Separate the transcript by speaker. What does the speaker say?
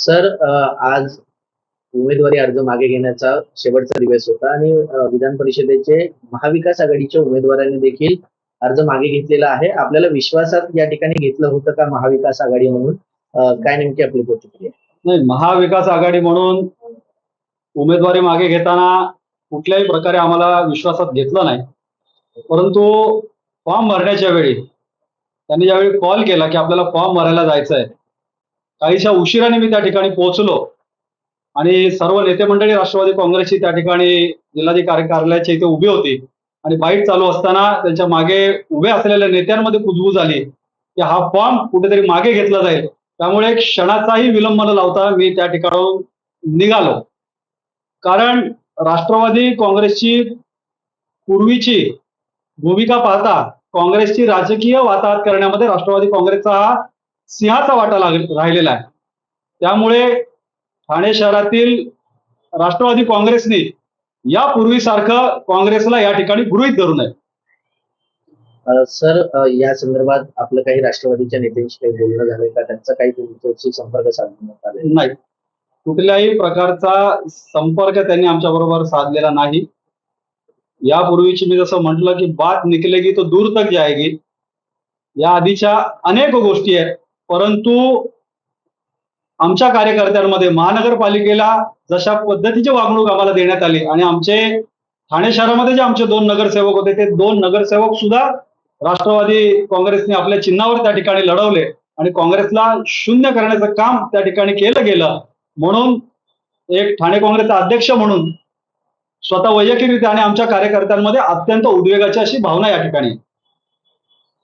Speaker 1: Sir आज उमेदवारी अर्ज मागे घेण्याचा शेवटचा दिवस होता आणि विधान परिषदेचे महाविकास आघाडीच्या उमेदवारांनी देखील अर्ज मागे घेतलेला आहे. आपल्याला विश्वासात या ठिकाणी घेतलं होतं का महाविकास आघाडी म्हणून? काय नेमकी आपली प्रतिक्रिया?
Speaker 2: नाही, महाविकास आघाडी म्हणून उमेदवारी मागे घेताना कुठल्याही प्रकारे आम्हाला विश्वासात घेतलं नाही. परंतु फॉर्म भरण्याच्या वेळी त्यांनी ज्यावेळी कॉल केला की आपल्याला फॉर्म भरायला जायचं आहे, काहीशा उशिराने मी त्या ठिकाणी पोहोचलो आणि सर्व नेते मंडळी राष्ट्रवादी काँग्रेसची त्या ठिकाणी जिल्हाधिकारी कार्यालयाच्या इथे उभी होती आणि बाईट चालू असताना त्यांच्या मागे उभे असलेल्या नेत्यांमध्ये कुजबूज आली की हा फॉर्म कुठेतरी मागे घेतला जाईल. त्यामुळे क्षणाचाही विलंब न लावता मी त्या ठिकाणाहून निघालो. कारण राष्ट्रवादी काँग्रेसची पूर्वीची भूमिका पाहता काँग्रेसची राजकीय वाताहत करण्यामध्ये राष्ट्रवादी काँग्रेसचा हा सिंहाचा वाटा राहिलेला आहे. त्यामुळे ठाणे शहरातील राष्ट्रवादी काँग्रेसने यापूर्वीसारखं काँग्रेसला या ठिकाणी गृहीत धरू नये.
Speaker 1: सर या संदर्भात आपलं काही राष्ट्रवादीच्या नेत्यांशी काही बोलणं झालंय का? त्यांचा काही तुमच्याशी संपर्क साधण्यात आलाय?
Speaker 2: नाही, कुठल्याही प्रकारचा संपर्क त्यांनी आमच्या बरोबर साधलेला नाही. यापूर्वीची मी जसं म्हटलं की बात निकलेगी तो दूर तक जाएगी, या आधीच्या अनेक गोष्टी आहेत. परंतु आमच्या कार्यकर्त्यांमध्ये महानगरपालिकेला जशा पद्धतीची वागणूक आम्हाला देण्यात आली आणि आमचे ठाणे शहरामध्ये जे आमचे 2 नगरसेवक होते ते 2 नगरसेवक सुद्धा राष्ट्रवादी काँग्रेसने आपल्या चिन्हावर त्या ठिकाणी लढवले आणि काँग्रेसला शून्य करण्याचं काम त्या ठिकाणी केलं गेलं. म्हणून एक ठाणे काँग्रेसचा अध्यक्ष म्हणून स्वतः वैयक्तिकरित्या आणि आमच्या कार्यकर्त्यांमध्ये अत्यंत उद्वेगाची अशी भावना या ठिकाणी